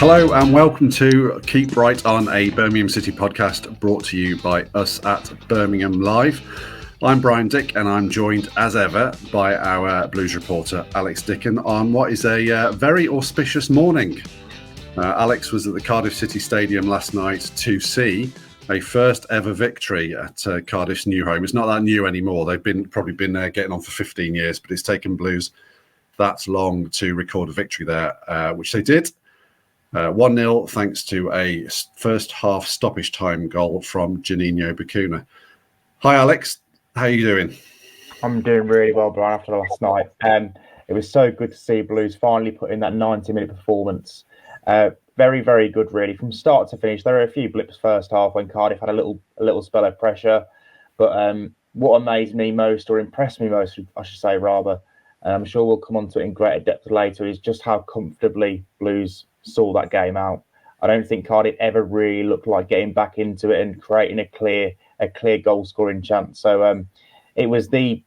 Hello and welcome to Keep Right On, a Birmingham City podcast brought to you by us at Birmingham Live. I'm Brian Dick and I'm joined as ever by our Blues reporter Alex Dicken on what is a very auspicious morning. Alex was at the Cardiff City Stadium last night to see a first ever victory at Cardiff's new home. It's not that new anymore. They've probably been there getting on for 15 years, but it's taken Blues that long to record a victory there, which they did. 1-0 thanks to a first half stoppage time goal from Juninho Bacuna. Hi Alex, how are you doing? I'm doing really well, Brian, after last night. It was so good to see Blues finally put in that 90-minute performance. Very, very good, really, from start to finish. There were a few blips first half when Cardiff had a little spell of pressure. But what amazed me most, or impressed me most, I should say, rather, and I'm sure we'll come on to it in greater depth later, is just how comfortably Blues saw that game out. I don't think Cardiff ever really looked like getting back into it and creating a clear goal scoring chance. So it was the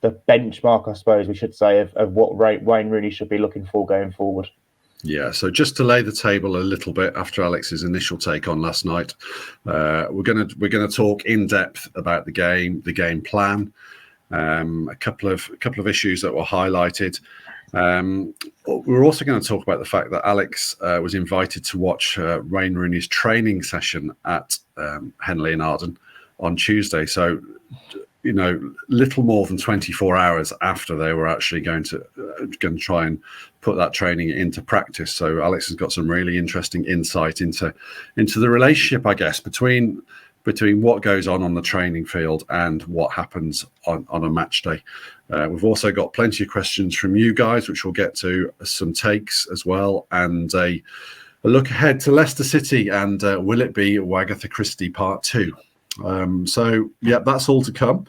benchmark, I suppose we should say, of what Wayne Rooney should be looking for going forward. Yeah, so just to lay the table a little bit after Alex's initial take on last night, we're gonna talk in depth about the game plan, a couple of issues that were highlighted. We're also going to talk about the fact that Alex was invited to watch Wayne Rooney's training session at Henley and Arden on Tuesday. So, you know, little more than 24 hours after they were actually going to try and put that training into practice. So Alex has got some really interesting insight into the relationship, I guess, between what goes on the training field and what happens on a match day. We've also got plenty of questions from you guys, which we'll get to, some takes as well, and a look ahead to Leicester City and will it be Wagatha Christie Part 2? So, yeah, that's all to come.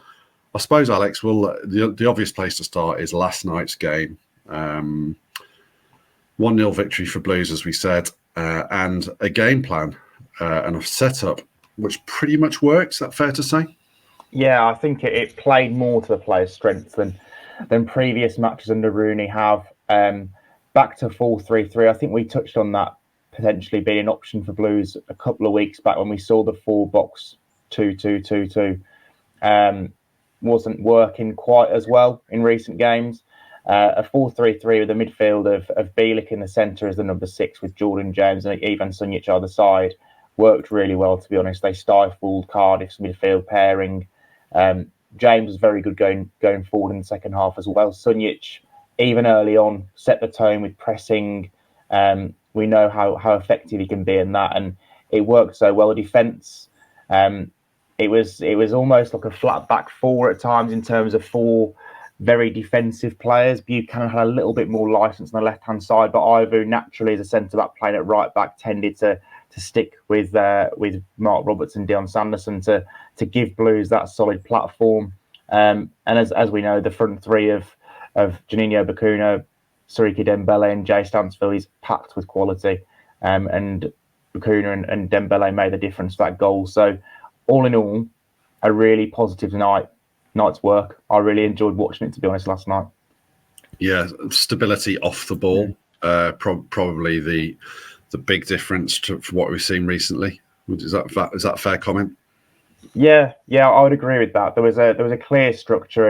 I suppose, Alex, the obvious place to start is last night's game. 1-0 victory for Blues, as we said, and a game plan and a setup which pretty much works. Is that fair to say? Yeah, I think it played more to the players' strengths than previous matches under Rooney have. Back to 4-3-3. I think we touched on that potentially being an option for Blues a couple of weeks back when we saw the 4-box 2-2-2-2. Wasn't working quite as well in recent games. A 4-3-3 with a midfield of Bielik in the centre as the number 6 with Jordan James and Ivan Sunjic either side worked really well, to be honest. They stifled Cardiff's midfield pairing. James was very good going forward in the second half as well. Sunjic, even early on, set the tone with pressing. We know how effective he can be in that, and it worked so well. Defence, it was almost like a flat back four at times in terms of four very defensive players. Buchanan had a little bit more licence on the left-hand side, but Ivu, naturally as a centre-back playing at right-back, tended to stick with Mark Roberts and Dion Sanderson to give Blues that solid platform. And as we know, the front three of Juninho Bacuna, Siriki Dembele and Jay Stansfield is packed with quality. And Bacuna and Dembele made the difference to that goal. So all in all, a really positive night's work. I really enjoyed watching it, to be honest, last night. Yeah, stability off the ball, probably the big difference to what we've seen recently. Is that a fair comment? Yeah, I would agree with that. There was a clear structure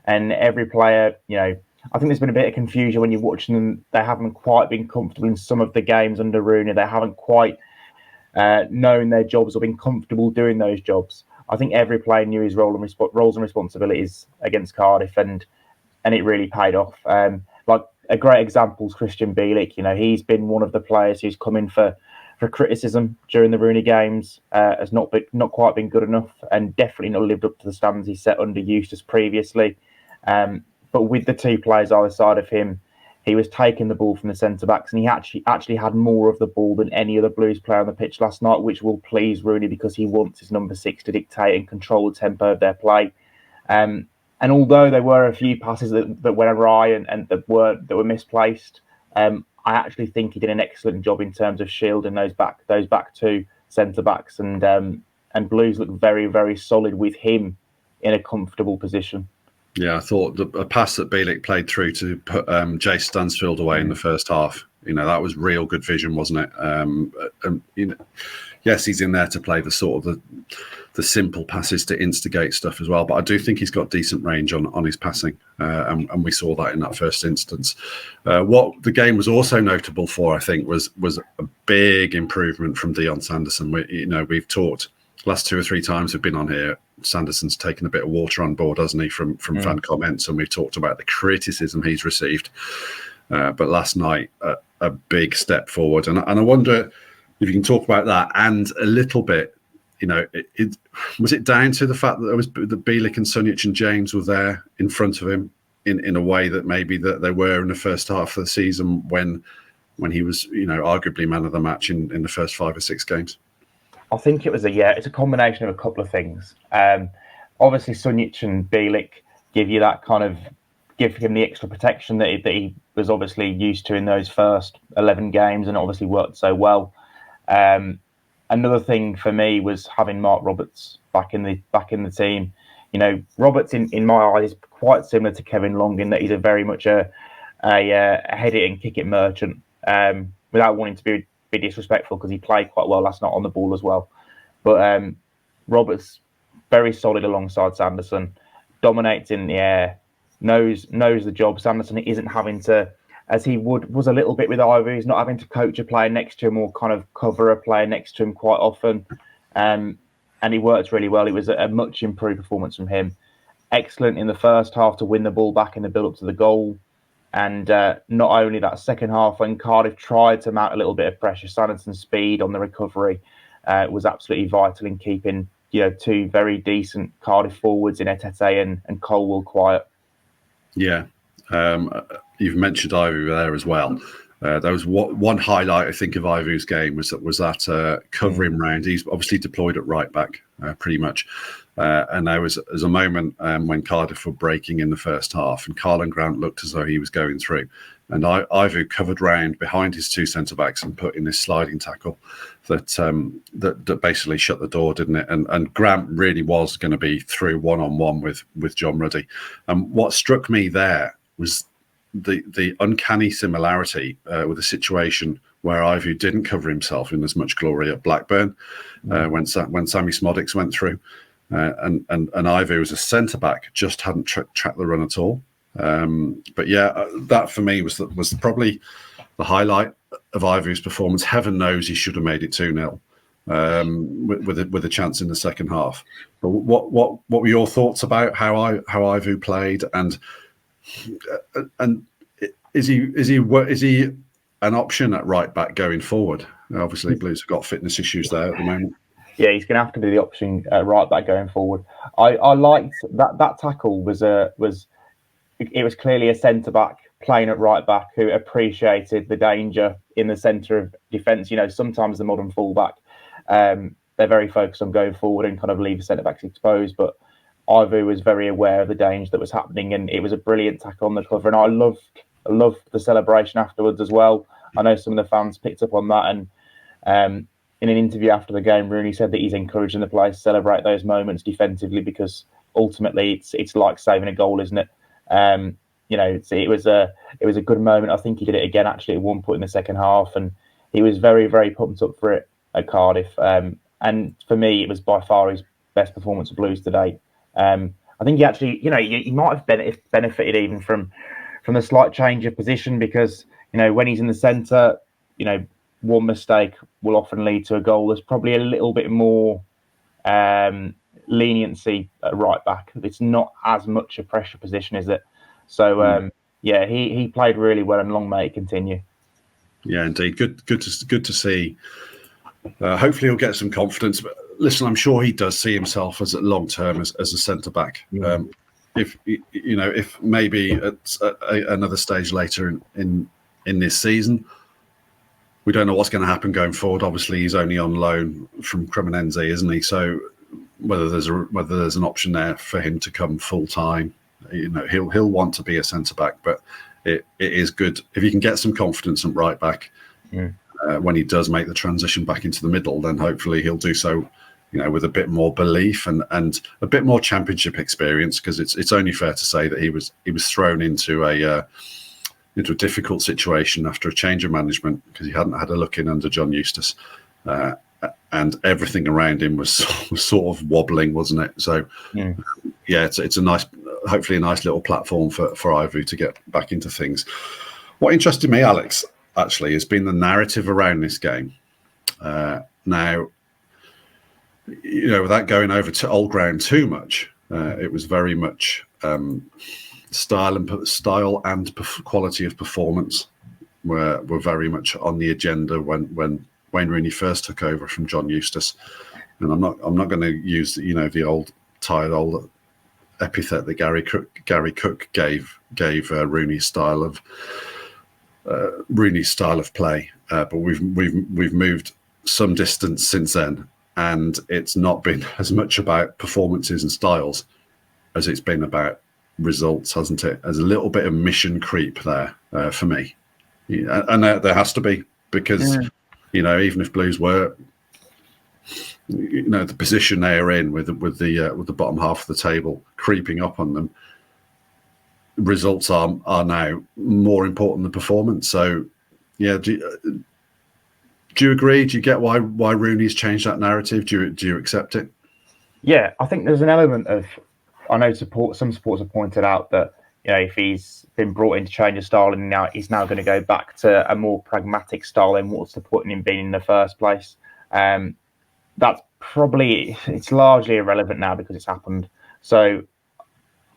and every player, you know, I think there's been a bit of confusion when you're watching them. They haven't quite been comfortable in some of the games under Rooney. They haven't quite known their jobs or been comfortable doing those jobs. I think every player knew his roles and responsibilities against Cardiff, and it really paid off. Like a great example is Christian Bielik. You know, he's been one of the players who's come in for criticism during the Rooney games, has not quite been good enough, and definitely not lived up to the standards he set under Eustace previously. But with the two players either side of him, he was taking the ball from the centre-backs, and he actually had more of the ball than any other Blues player on the pitch last night, which will please Rooney because he wants his number 6 to dictate and control the tempo of their play. And although there were a few passes that went awry and that were misplaced, I actually think he did an excellent job in terms of shielding those back two centre-backs, and Blues looked very, very solid with him in a comfortable position. Yeah, I thought a pass that Bielik played through to put Jay Stansfield away in the first half That was real good vision, wasn't it? Yes, he's in there to play the sort of the simple passes to instigate stuff as well. But I do think he's got decent range on his passing, and we saw that in that first instance. What the game was also notable for, I think, was a big improvement from Dion Sanderson. We've talked last 2 or 3 times we've been on here. Sanderson's taken a bit of water on board, hasn't he, from fan comments, and we've talked about the criticism he's received. But last night, a big step forward, and I wonder if you can talk about that and a little bit. Was it down to the fact that there was the Bielik and Sunjic and James were there in front of him in a way that maybe that they were in the first half of the season when he was arguably man of the match in the first 5 or 6 games? I think it's a combination of a couple of things. Obviously, Sunjic and Bielik give him the extra protection that he was obviously used to in those first 11 games, and obviously worked so well. Another thing for me was having Mark Roberts back in the team. Roberts in my eyes is quite similar to Kevin Long in that he's a very much a head it and kick it merchant. Without wanting to be disrespectful, because he played quite well last night on the ball as well. But Roberts very solid alongside Sanderson, dominates in the air, knows the job. Sanderson isn't having to, as he was a little bit with Ivor, he's not having to coach a player next to him or kind of cover a player next to him quite often. And he works really well. It was a much improved performance from him. Excellent in the first half to win the ball back in the build-up to the goal. And not only that, second half when Cardiff tried to mount a little bit of pressure, Sanderson's speed on the recovery was absolutely vital in keeping 2 very decent Cardiff forwards in Etete and Colwell quiet. Yeah. You've mentioned Ivu there as well. There was one highlight, I think, of Ivu's game was that covering round. He's obviously deployed at right back, pretty much. And there was a moment when Cardiff were breaking in the first half, and Carlin Grant looked as though he was going through. And Ivu covered round behind his 2 centre-backs and put in this sliding tackle that basically shut the door, didn't it? And Grant really was going to be through one-on-one with John Ruddy. And what struck me there was the uncanny similarity with a situation where Ivu didn't cover himself in as much glory at Blackburn when Sammy Smodics went through, and Ivu as a centre back just hadn't tracked the run at all. But yeah, that for me was probably the highlight of Ivu's performance. Heaven knows he should have made it 2-0 with a chance in the second half. But what were your thoughts about how Ivu played, and is he an option at right back going forward? Obviously, Blues have got fitness issues there at the moment. Yeah, he's going to have to be the option at right back going forward. I liked that tackle was clearly a centre back playing at right back who appreciated the danger in the centre of defence. Sometimes the modern fullback they're very focused on going forward and kind of leave the centre backs exposed, but Ivu was very aware of the danger that was happening, and it was a brilliant tackle on the cover. And I loved the celebration afterwards as well. I know some of the fans picked up on that, and in an interview after the game, Rooney said that he's encouraging the players to celebrate those moments defensively, because ultimately it's like saving a goal, isn't it? It was a good moment. I think he did it again actually at one point in the second half, and he was very, very pumped up for it at Cardiff. And for me, it was by far his best performance of Blues to date. I think he actually, he might have benefited even from the slight change of position, because when he's in the centre, one mistake will often lead to a goal. There's probably a little bit more leniency at right back. It's not as much a pressure position, is it? So he played really well, and long may it continue. Yeah, indeed. Good to see. Hopefully he'll get some confidence. But listen, I'm sure he does see himself as a long term as a centre back. If maybe at another stage later in this season, we don't know what's going to happen going forward. Obviously, he's only on loan from Cremonense, isn't he? So whether there's an option there for him to come full time, he'll want to be a centre back. But it is good if he can get some confidence at right back. When he does make the transition back into the middle, then hopefully he'll do so, with a bit more belief and a bit more championship experience. Because it's only fair to say that he was thrown into into a difficult situation after a change of management because he hadn't had a look in under John Eustace, and everything around him was sort of wobbling, wasn't it? So yeah, it's a nice, hopefully a nice little platform for Ivory to get back into things. What interested me, Alex, actually, has been the narrative around this game. Now, without going over to old ground too much, it was very much style and quality of performance were very much on the agenda when Wayne Rooney first took over from John Eustace. And I'm not going to use the old tired old epithet that Gary Cook gave Rooney's style of play, but we've moved some distance since then, and it's not been as much about performances and styles as it's been about results, hasn't it? There's a little bit of mission creep there for me, and there has to be, because even if Blues were the position they are in with the bottom half of the table creeping up on them, results are now more important than performance. So yeah, do you agree? Do you get why Rooney's changed that narrative? Do you accept it? Yeah, I think there's an element of, I know some supporters have pointed out that if he's been brought in to change his style and now he's going to go back to a more pragmatic style, then what's the point in him being in the first place? That's probably, it's largely irrelevant now because it's happened. So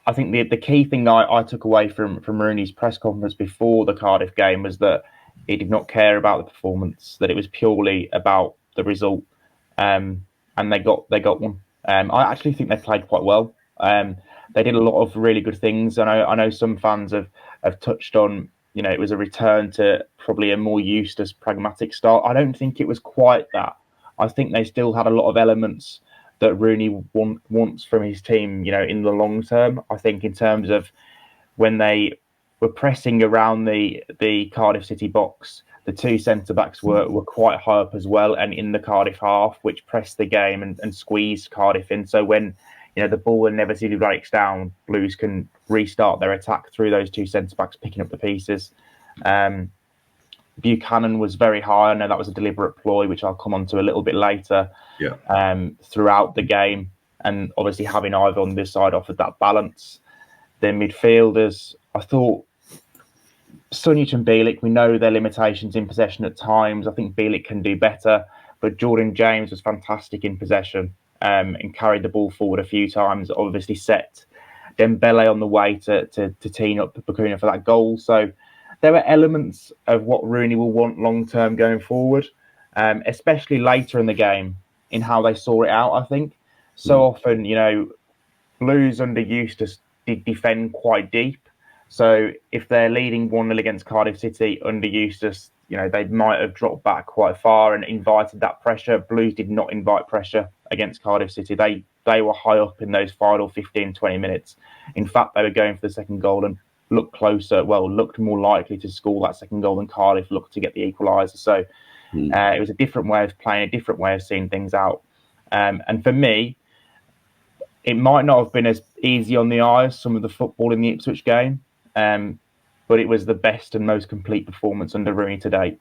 I think the key thing that I took away from Rooney's press conference before the Cardiff game was that he did not care about the performance, that it was purely about the result, and they got one. I actually think they played quite well. They did a lot of really good things. I know some fans have touched on, it was a return to probably a more Eustace pragmatic style. I don't think it was quite that. I think they still had a lot of elements that Rooney wants from his team, in the long term. I think in terms of when they were pressing around the Cardiff City box, the two centre-backs were quite high up as well and in the Cardiff half, which pressed the game and squeezed Cardiff in. So when the ball inevitably breaks down, Blues can restart their attack through those two centre-backs picking up the pieces. Buchanan was very high. I know that was a deliberate ploy, which I'll come on to a little bit later. Throughout the game, and obviously having Ivor on this side offered that balance. The midfielders, I thought Sunjic and Bielik, we know their limitations in possession at times. I think Bielik can do better, but Jordan James was fantastic in possession and carried the ball forward a few times. Obviously set Dembele on the way to tee up Bacuna for that goal. So there were elements of what Rooney will want long term going forward, especially later in the game in how they saw it out. I think so often, Blues under Eustace did defend quite deep. So if they're leading 1-0 against Cardiff City under Eustace, they might have dropped back quite far and invited that pressure. Blues did not invite pressure against Cardiff City. They were high up in those final 15, 20 minutes. In fact, they were going for the second goal and looked more likely to score that second goal than Cardiff looked to get the equaliser. So it was a different way of playing, a different way of seeing things out. And for me, it might not have been as easy on the eye as some of the football in the Ipswich game, but it was the best and most complete performance under Rooney to date.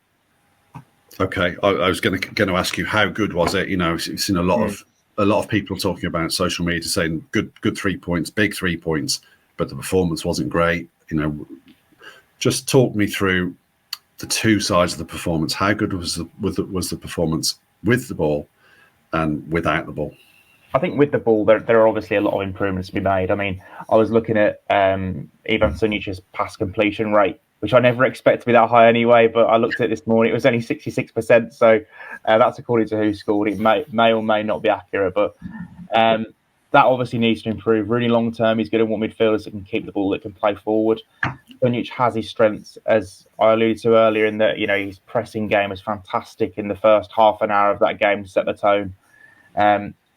Okay, I was going to ask you, how good was it? I've seen a lot of people talking about social media saying good 3 points, big 3 points, but the performance wasn't great. Just talk me through the two sides of the performance. How good was the performance with the ball and without the ball? I think with the ball, there are obviously a lot of improvements to be made. I mean, I was looking at Ivan Sunjic's pass completion rate, which I never expect to be that high anyway, but I looked at it this morning. It was only 66%, so that's according to who scored. It may or may not be accurate, but that obviously needs to improve. Really long term, he's going to want midfielders that can keep the ball, that can play forward. Sunjic has his strengths, as I alluded to earlier, in that his pressing game was fantastic in the first half an hour of that game to set the tone.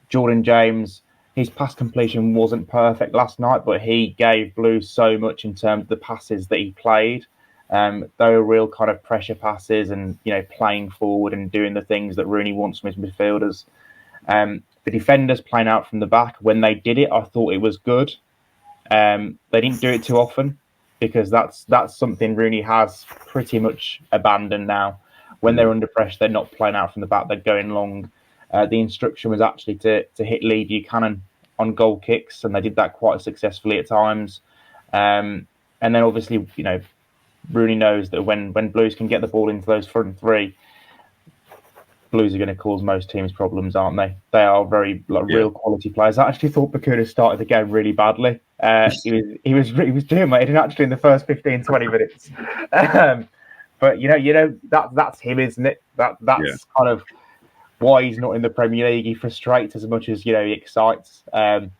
Jordan James, his pass completion wasn't perfect last night, but he gave Blues so much in terms of the passes that he played. They were real kind of pressure passes and playing forward and doing the things that Rooney wants from his midfielders. The defenders playing out from the back, when they did it, I thought it was good. They didn't do it too often. because that's something Rooney has pretty much abandoned now. When they're under pressure, they're not playing out from the back; they're going long. The instruction was actually to hit Lee Buchanan on goal kicks, and they did that quite successfully at times. And then obviously, Rooney knows that when Blues can get the ball into those front three, Blues are going to cause most teams problems, aren't they? They are very real quality players. I actually thought Bakuna started the game really badly. He was dominating actually in the first 15, 20 minutes. But that's him, isn't it? That's kind of why he's not in the Premier League. He frustrates as much as he excites. But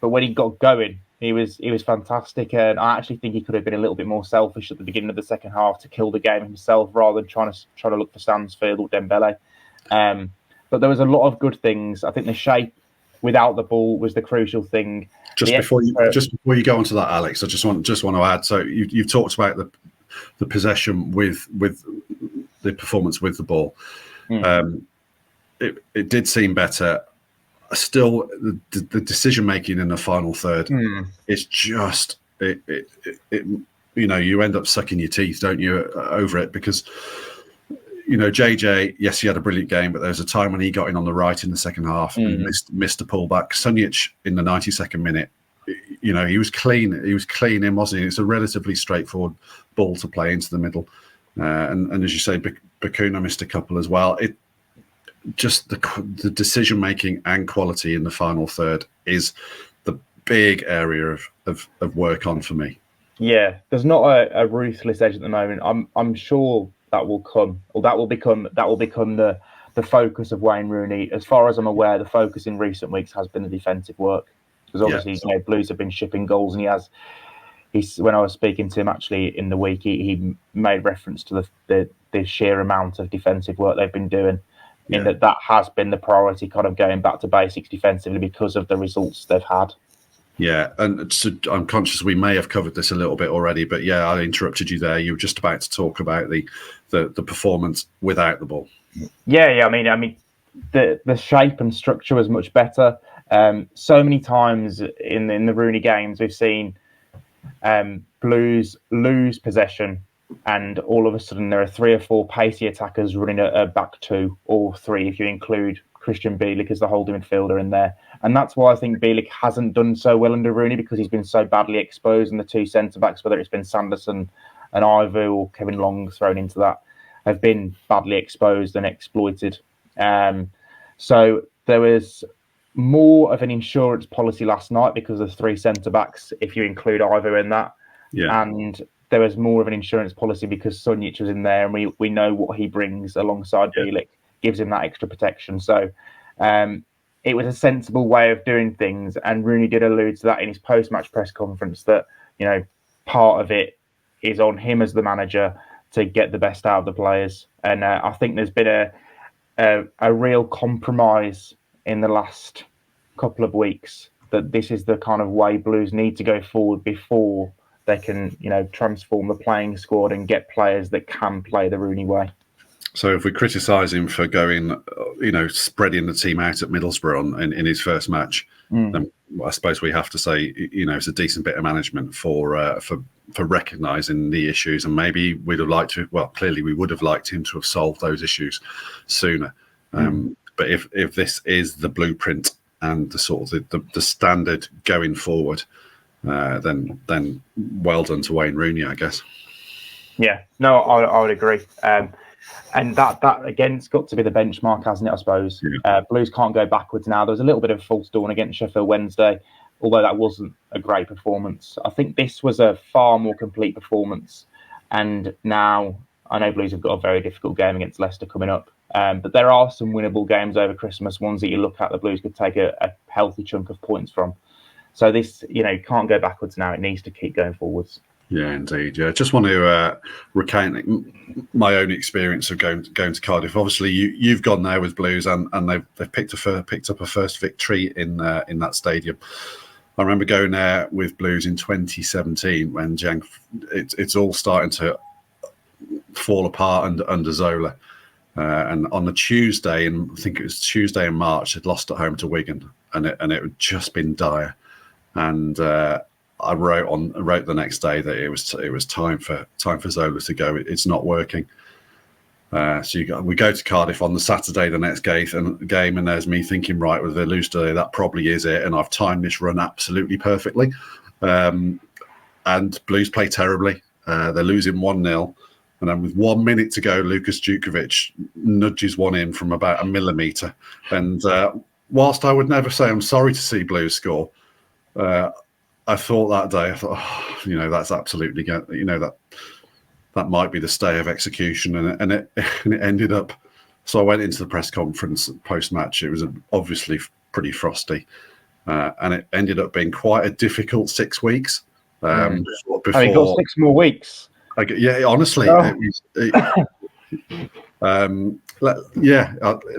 when he got going, he was fantastic, and I actually think he could have been a little bit more selfish at the beginning of the second half to kill the game himself rather than trying to look for Stansfield or Dembele. But there was a lot of good things. I think the shape without the ball was the crucial thing. Just before you go on to that, Alex, I just want to add. So you've talked about the possession with the performance with the ball. It did seem better. Still, the decision making in the final third is just you end up sucking your teeth, don't you, over it, because JJ, yes, he had a brilliant game, but there was a time when he got in on the right in the second half and missed a pullback. Sunjic in the 92nd minute, he was clean. He was clean in, wasn't he? It's a relatively straightforward ball to play into the middle, and as you say, Bakuna missed a couple as well. Just the decision making and quality in the final third is the big area of work on for me. Yeah, there's not a ruthless edge at the moment. I'm sure that will come, or that will become the focus of Wayne Rooney. As far as I'm aware, the focus in recent weeks has been the defensive work, because obviously Blues have been shipping goals, and when I was speaking to him actually in the week, he made reference to the sheer amount of defensive work they've been doing. In that has been the priority, kind of going back to basics defensively because of the results they've had. Yeah, and so I'm conscious we may have covered this a little bit already, but I interrupted you there. You were just about to talk about the performance without the ball. Yeah. I mean, the shape and structure was much better. So many times in the Rooney games, we've seen Blues lose possession, and all of a sudden there are 3 or 4 pacey attackers running a back 2 or 3 if you include Christian Bielik as the holding midfielder in there. And that's why I think Bielik hasn't done so well under Rooney, because he's been so badly exposed, and the 2 centre-backs, whether it's been Sanderson and Ivo or Kevin Long thrown into that, have been badly exposed and exploited. So there was more of an insurance policy last night because of 3 centre-backs, if you include Ivo in that. Yeah. And there was more of an insurance policy because Sunjic was in there, and we know what he brings alongside Bielik, gives him that extra protection. So it was a sensible way of doing things, and Rooney did allude to that in his post-match press conference, that part of it is on him as the manager to get the best out of the players. And I think there's been a real compromise in the last couple of weeks that this is the kind of way Blues need to go forward before they can, transform the playing squad and get players that can play the Rooney way. So if we criticise him for going, spreading the team out at Middlesbrough in his first match, then I suppose we have to say, it's a decent bit of management for recognising the issues, and maybe we'd have liked to. Well, clearly we would have liked him to have solved those issues sooner. But if this is the blueprint and the sort of the standard going forward, then well done to Wayne Rooney, I guess. Yeah, no, I would agree. And that again, it's got to be the benchmark, hasn't it? I suppose Blues can't go backwards now. There was a little bit of a false dawn against Sheffield Wednesday, although that wasn't a great performance. I think this was a far more complete performance. And now I know Blues have got a very difficult game against Leicester coming up, but there are some winnable games over Christmas, ones that you look at the Blues could take a healthy chunk of points from. So this, can't go backwards now. It needs to keep going forwards. Yeah, indeed. Yeah, just want to recount my own experience of going to Cardiff. Obviously, you've gone there with Blues, and they've picked up a first victory in that stadium. I remember going there with Blues in 2017 when it's all starting to fall apart under Zola. And on the Tuesday, and I think it was Tuesday in March, they'd lost at home to Wigan, and it had just been dire. And I wrote the next day that it was time for Zola to go. It's not working. So we go to Cardiff on the Saturday, the next game, and there's me thinking, right, well, they lose today, that probably is it, and I've timed this run absolutely perfectly. And Blues play terribly. They're losing 1-0, and then with 1 minute to go, Lukas Djukovic nudges one in from about a millimetre. And whilst I would never say I'm sorry to see Blues score, I thought that day, that's absolutely, that might be the stay of execution, and it ended up. So I went into the press conference post-match. It was obviously pretty frosty, and it ended up being quite a difficult 6 weeks. Before you got 6 more weeks. Honestly,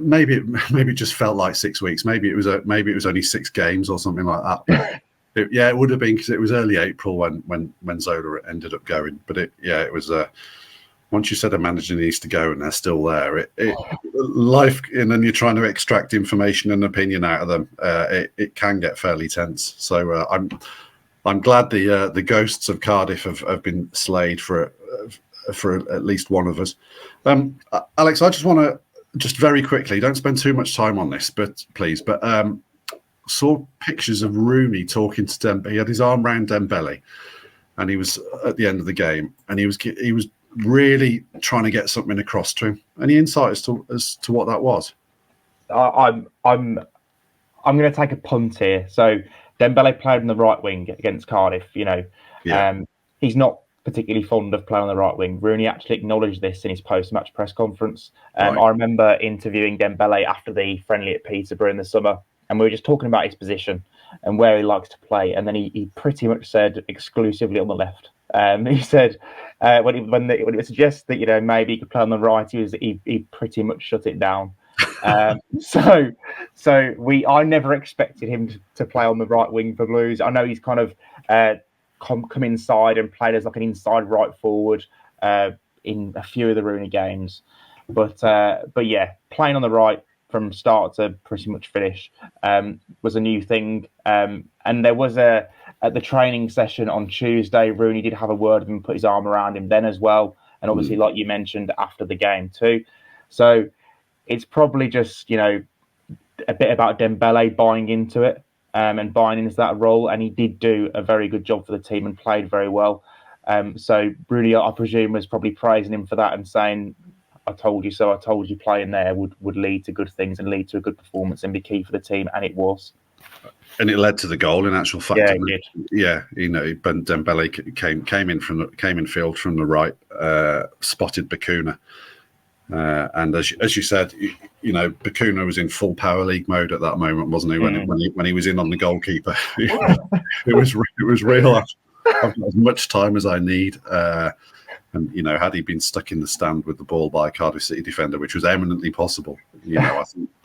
maybe it just felt like 6 weeks. Maybe it was only 6 games or something like that. It would have been, because it was early April when Zola ended up going. But it was. Once you said a manager needs to go and they're still there, life, and then you're trying to extract information and opinion out of them. It can get fairly tense. So I'm glad the ghosts of Cardiff have been slayed for at least one of us. Alex, I just want to very quickly, don't spend too much time on this, but please. Saw pictures of Rooney talking to Dembele. He had his arm round Dembele, and he was at the end of the game, and he was really trying to get something across to him. Any insight as to what that was? I'm going to take a punt here. So Dembele played on the right wing against Cardiff. He's not particularly fond of playing on the right wing. Rooney actually acknowledged this in his post-match press conference. Right. I remember interviewing Dembele after the friendly at Peterborough in the summer, and we were just talking about his position and where he likes to play. And then he pretty much said exclusively on the left. He said when it was suggested that maybe he could play on the right, he pretty much shut it down. So I never expected him to play on the right wing for Blues. I know he's kind of come inside and played as like an inside right forward in a few of the Rooney games, but yeah, playing on the right from start to pretty much finish was a new thing. And there was at the training session on Tuesday, Rooney did have a word with him, put his arm around him then as well, and obviously, like you mentioned, after the game too. So it's probably just a bit about Dembele buying into it and buying into that role, and he did do a very good job for the team and played very well. So Rooney, I presume, was probably praising him for that and saying, I told you so. I told you playing there would lead to good things and lead to a good performance and be key for the team, and it was. And it led to the goal. In actual fact, yeah, it did. Yeah, but Dembele came in field from the right, spotted Bacuna, and as you said, Bacuna was in full power league mode at that moment, wasn't he? When he was in on the goalkeeper, it was real. I've got as much time as I need. And had he been stuck in the stand with the ball by a Cardiff City defender, which was eminently possible,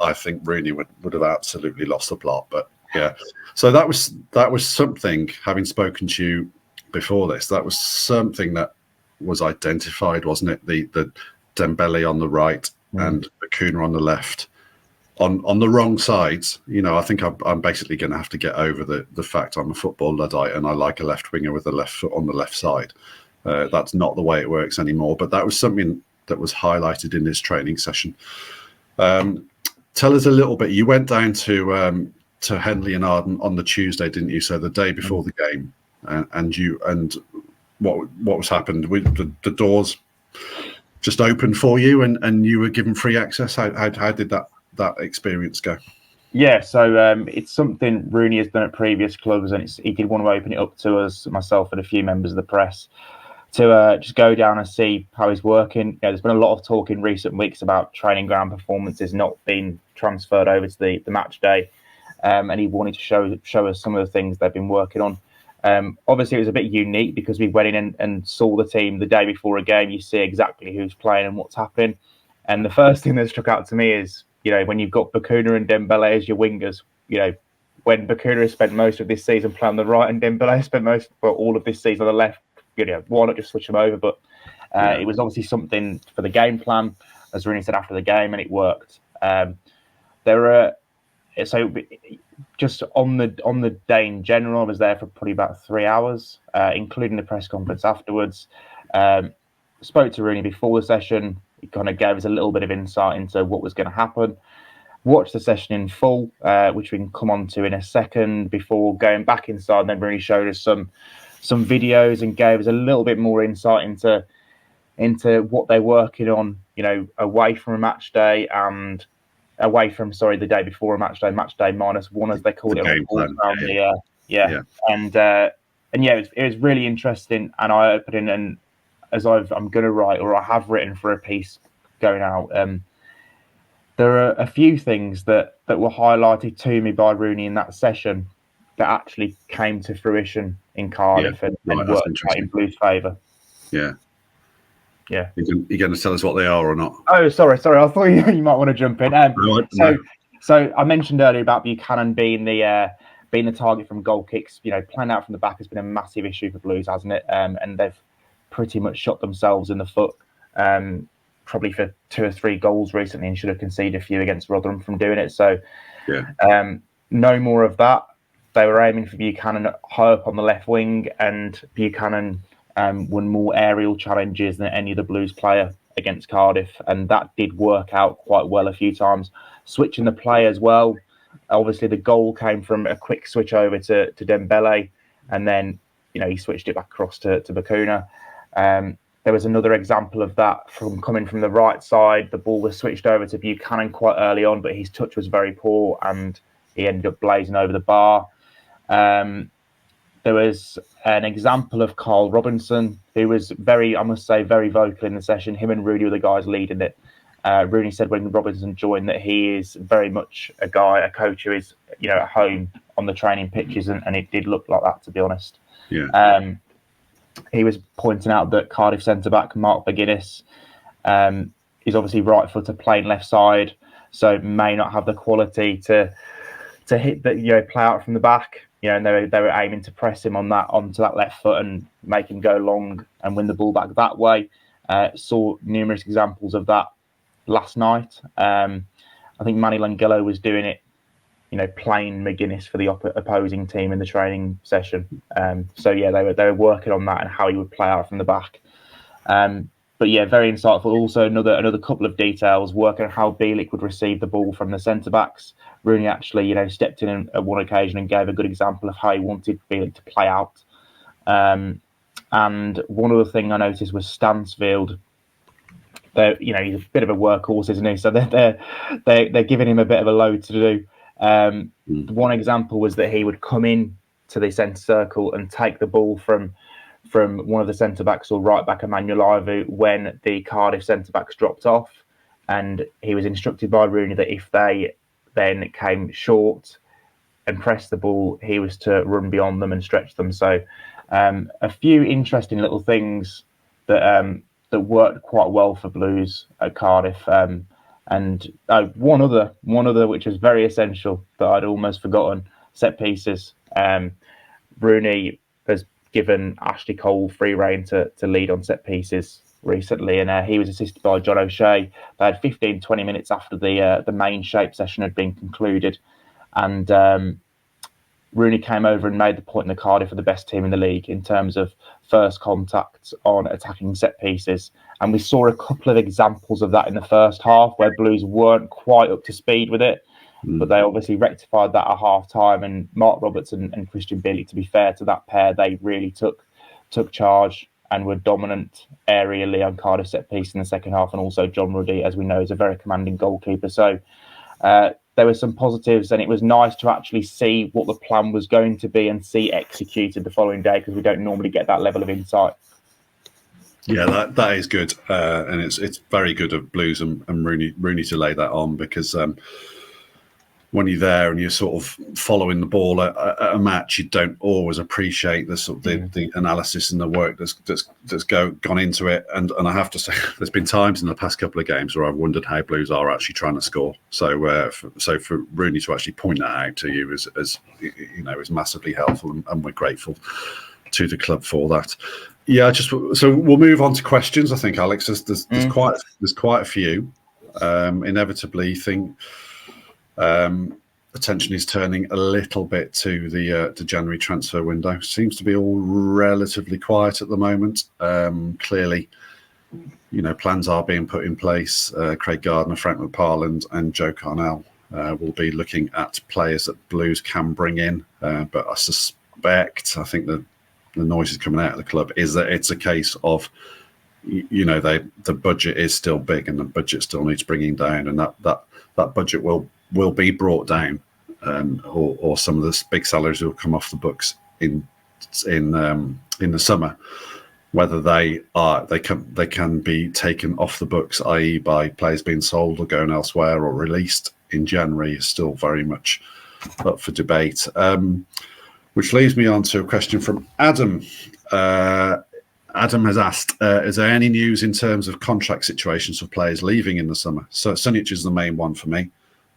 I think Rooney would have absolutely lost the plot. But yeah, so that was something. Having spoken to you before this, that was something that was identified, wasn't it? The Dembele on the right and Bacuna on the left, on the wrong sides. I think I'm basically going to have to get over the fact I'm a football Luddite and I like a left winger with the left foot on the left side. That's not the way it works anymore, but that was something that was highlighted in this training session. Tell us a little bit. You went down to Henley and Arden on the Tuesday, didn't you? So the day before the game, and what was happened? The doors just opened for you, and you were given free access. How did that experience go? Yeah, so it's something Rooney has done at previous clubs, and he did want to open it up to us, myself and a few members of the press, to just go down and see how he's working. There's been a lot of talk in recent weeks about training ground performances not being transferred over to the match day, and he wanted to show us some of the things they've been working on. Obviously, it was a bit unique because we went in and saw the team the day before a game. You see exactly who's playing and what's happening. And the first thing that struck out to me is, when you've got Bacuna and Dembele as your wingers, when Bacuna has spent most of this season playing on the right and Dembele has spent all of this season on the left, why not just switch them over? But it was obviously something for the game plan, as Rooney said after the game, and it worked. So just on the day in general, I was there for probably about 3 hours, including the press conference afterwards. Spoke to Rooney before the session. He kind of gave us a little bit of insight into what was going to happen. Watched the session in full, which we can come on to in a second, before going back inside. And then Rooney showed us some videos and gave us a little bit more insight into what they're working on, away from a match day and the day before a match day -1, as they called it. Game plan. It was really interesting and eye-opening. And as I'm going to write, or I have written for a piece going out, there are a few things that were highlighted to me by Rooney in that session that actually came to fruition in Cardiff and worked out in Blues' favour. Yeah. Yeah. You're going to tell us what they are or not? Oh, sorry. I thought you might want to jump in. So I mentioned earlier about Buchanan being the target from goal kicks. Playing out from the back has been a massive issue for Blues, hasn't it? And they've pretty much shot themselves in the foot. Probably for 2 or 3 goals recently, and should have conceded a few against Rotherham from doing it. So, no more of that. They were aiming for Buchanan high up on the left wing, and Buchanan won more aerial challenges than any other Blues player against Cardiff, and that did work out quite well a few times. Switching the play as well. Obviously, the goal came from a quick switch over to Dembele, and then he switched it back across to Bacuna. There was another example of that from coming from the right side. The ball was switched over to Buchanan quite early on, but his touch was very poor and he ended up blazing over the bar. There was an example of Carl Robinson, who was very vocal in the session. Him and Rooney were the guys leading it. Rooney said when Robinson joined that he is very much a coach who is, at home on the training pitches, and it did look like that, to be honest. Yeah. He was pointing out that Cardiff centre-back Mark McGuinness is obviously right-footed, playing left side, so may not have the quality to hit the play out from the back. And they were aiming to press him onto that left foot and make him go long and win the ball back that way. Saw numerous examples of that last night. I think Manny Langillo was doing it, playing McGuinness for the opposing team in the training session. They were working on that and how he would play out from the back. Very insightful. Also, another couple of details, working on how Bielik would receive the ball from the centre backs. Rooney actually, stepped in at one occasion and gave a good example of how he wanted Bielik to play out. And one other thing I noticed was Stansfield. He's a bit of a workhorse, isn't he? So they're giving him a bit of a load to do. One example was that he would come in to the centre circle and take the ball from one of the centre backs or right back, Emmanuel Ivu, when the Cardiff centre backs dropped off, and he was instructed by Rooney that if they then came short and pressed the ball, he was to run beyond them and stretch them. So a few interesting little things that worked quite well for Blues at Cardiff. And one other which was very essential that I'd almost forgotten: set pieces. Rooney has given Ashley Cole free rein to lead on set pieces recently, and he was assisted by John O'Shea. They had 15-20 minutes after the main shape session had been concluded, and Rooney came over and made the point that Cardiff are the best team in the league in terms of first contact on attacking set pieces. And we saw a couple of examples of that in the first half where Blues weren't quite up to speed with it, but they obviously rectified that at half-time. And Mark Roberts and Christian Bielik, to be fair to that pair, they really took charge and were dominant aerially on Cardiff set piece in the second half. And also John Ruddy, as we know, is a very commanding goalkeeper. So there were some positives, and it was nice to actually see what the plan was going to be and see executed the following day, because we don't normally get that level of insight. Yeah, that is good, and it's very good of Blues and Rooney to lay that on, because when you're there and you're sort of following the ball at a match, you don't always appreciate the sort of the analysis and the work that's gone into it. And I have to say, there's been times in the past couple of games where I've wondered how Blues are actually trying to score. So for Rooney to actually point that out to you is massively helpful, and we're grateful to the club for that. Yeah, so we'll move on to questions. I think, Alex, there's quite a few. Inevitably, think attention is turning a little bit to the January transfer window. Seems to be all relatively quiet at the moment. Clearly, plans are being put in place. Craig Gardner, Frank McParland, and Joe Carnell will be looking at players that Blues can bring in. But I think the noise is coming out of the club is that it's a case of, the budget is still big and the budget still needs bringing down, and that budget will be brought down, or some of the big salaries will come off the books in the summer. Whether they can be taken off the books, i.e. by players being sold or going elsewhere or released in January, is still very much up for debate. Which leads me on to a question from Adam. Adam has asked, is there any news in terms of contract situations for players leaving in the summer? So Sunic is the main one for me,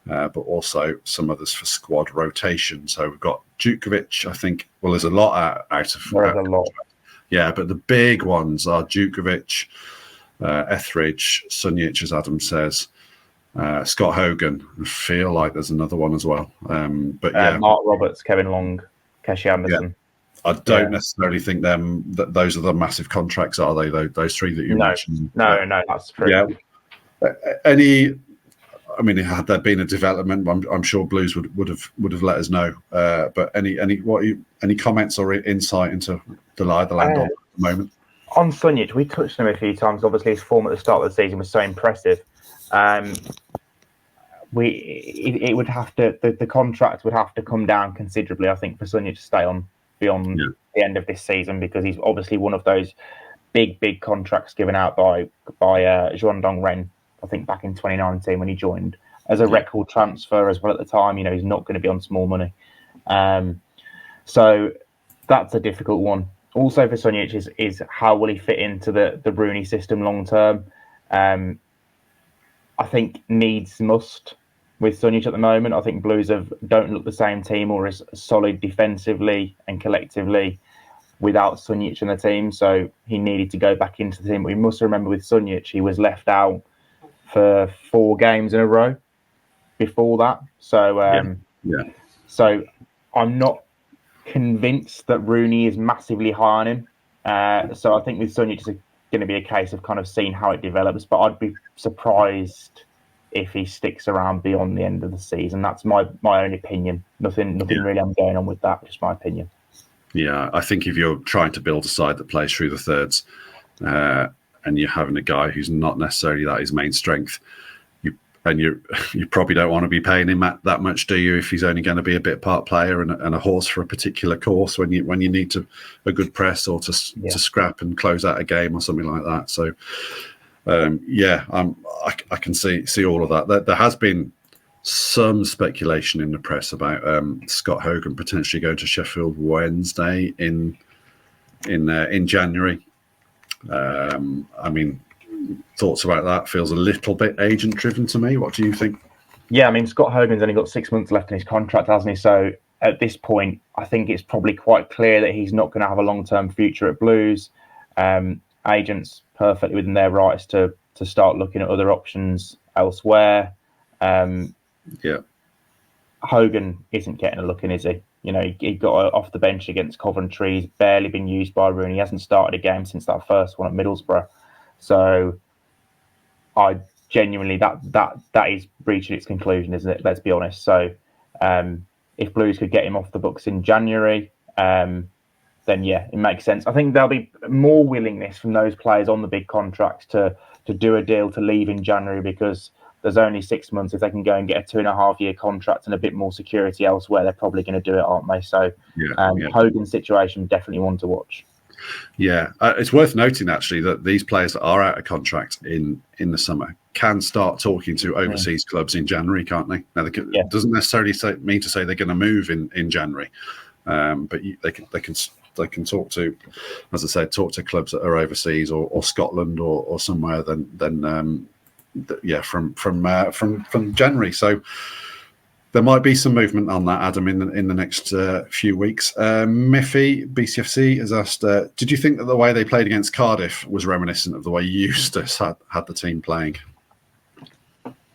but also some others for squad rotation. So we've got Djukovic, I think. Well, there's a lot out of there's a lot. Yeah, but the big ones are Djukovic, Etheridge, Sunic, as Adam says, Scott Hogan. I feel like there's another one as well. But yeah, Mark Roberts, Kevin Long, Keshi Anderson. Yeah. I don't necessarily think that those are the massive contracts, are they? Those three that you mentioned. No, that's true. Yeah. Had there been a development, I'm sure Blues would have let us know. But any comments or insight into the lie of the land on at the moment? On Sunic, we touched on him a few times. Obviously, his form at the start of the season was so impressive. It would have to, the contract would have to come down considerably, I think, for Sunic to stay on beyond the end of this season, because he's obviously one of those big contracts given out by Guangdong Ren, I think back in 2019 when he joined as a record transfer as well at the time. He's not going to be on small money. So that's a difficult one. Also for Sunic is how will he fit into the Rooney system long term? I think needs must with Sunic at the moment. I think Blues don't look the same team or as solid defensively and collectively without Sunic in the team. So he needed to go back into the team. But we must remember with Sunic, he was left out for 4 games in a row before that. So so I'm not convinced that Rooney is massively high on him. So I think with Sunic it's going to be a case of kind of seeing how it develops. But I'd be surprised if he sticks around beyond the end of the season. That's my own opinion. Nothing really I'm going on with that, just my opinion. Yeah, I think if you're trying to build a side that plays through the thirds, and you're having a guy who's not necessarily his main strength, you probably don't want to be paying him that much, do you? If he's only going to be a bit part player and a horse for a particular course when you need a good press or to scrap and close out a game or something like that. So I can see all of that. There has been some speculation in the press about Scott Hogan potentially going to Sheffield Wednesday in January. Thoughts about that? Feels a little bit agent driven to me. What do you think? Yeah, Scott Hogan's only got 6 months left in his contract, hasn't he? So at this point, I think it's probably quite clear that he's not going to have a long-term future at Blues. Agents perfectly within their rights to start looking at other options elsewhere. Hogan isn't getting a look in, is he? He got off the bench against Coventry. He's barely been used by Rooney. He hasn't started a game since that first one at Middlesbrough. So I genuinely, that is reaching its conclusion, isn't it? Let's be honest. So if Blues could get him off the books in January, then it makes sense. I think there'll be more willingness from those players on the big contracts to do a deal to leave in January, because there's only 6 months. If they can go and get a 2.5-year contract and a bit more security elsewhere, they're probably going to do it, aren't they? So Hogan's situation, definitely one to watch. Yeah, it's worth noting actually that these players that are out of contract in the summer can start talking to overseas clubs in January, can't they? Now, it doesn't necessarily mean to say they're going to move in January, but they can talk to, as I said, talk to clubs that are overseas or Scotland or somewhere. From January. So there might be some movement on that, Adam, in the next few weeks. Miffy BCFC has asked, did you think that the way they played against Cardiff was reminiscent of the way Eustace had the team playing?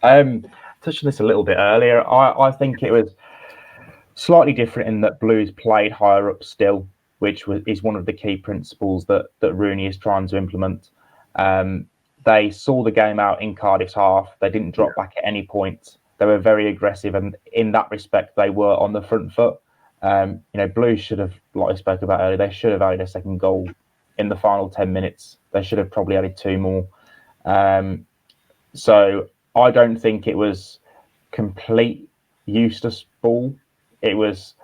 Touched on this a little bit earlier. I think it was Slightly different in that Blues played higher up still, which is one of the key principles that Rooney is trying to implement. They saw the game out in Cardiff's half. They didn't drop back at any point. They were very aggressive, and in that respect, they were on the front foot. Blues should have, like I spoke about earlier, they should have added a second goal in the final 10 minutes. They should have probably added 2 more. So I don't think it was complete Eustace ball. It was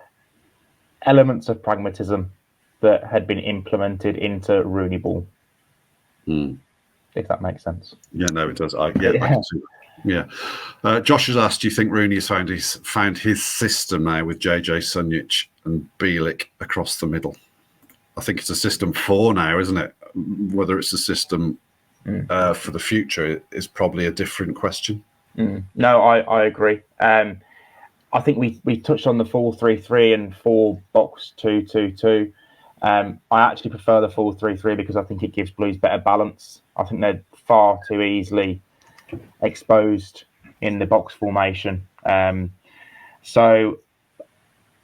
elements of pragmatism that had been implemented into Rooney ball. If that makes sense. Yeah, no, it does. I can see that. Yeah. Josh has asked, do you think Rooney has found his system now with JJ Sunjic and Bielik across the middle? I think it's a system 4 now, isn't it? Whether it's a system for the future is probably a different question. No, I agree. I think we touched on the 4-3-3 and 4-box-2-2-2. I actually prefer the 4-3-3 because I think it gives Blues better balance. I think they're far too easily exposed in the box formation. So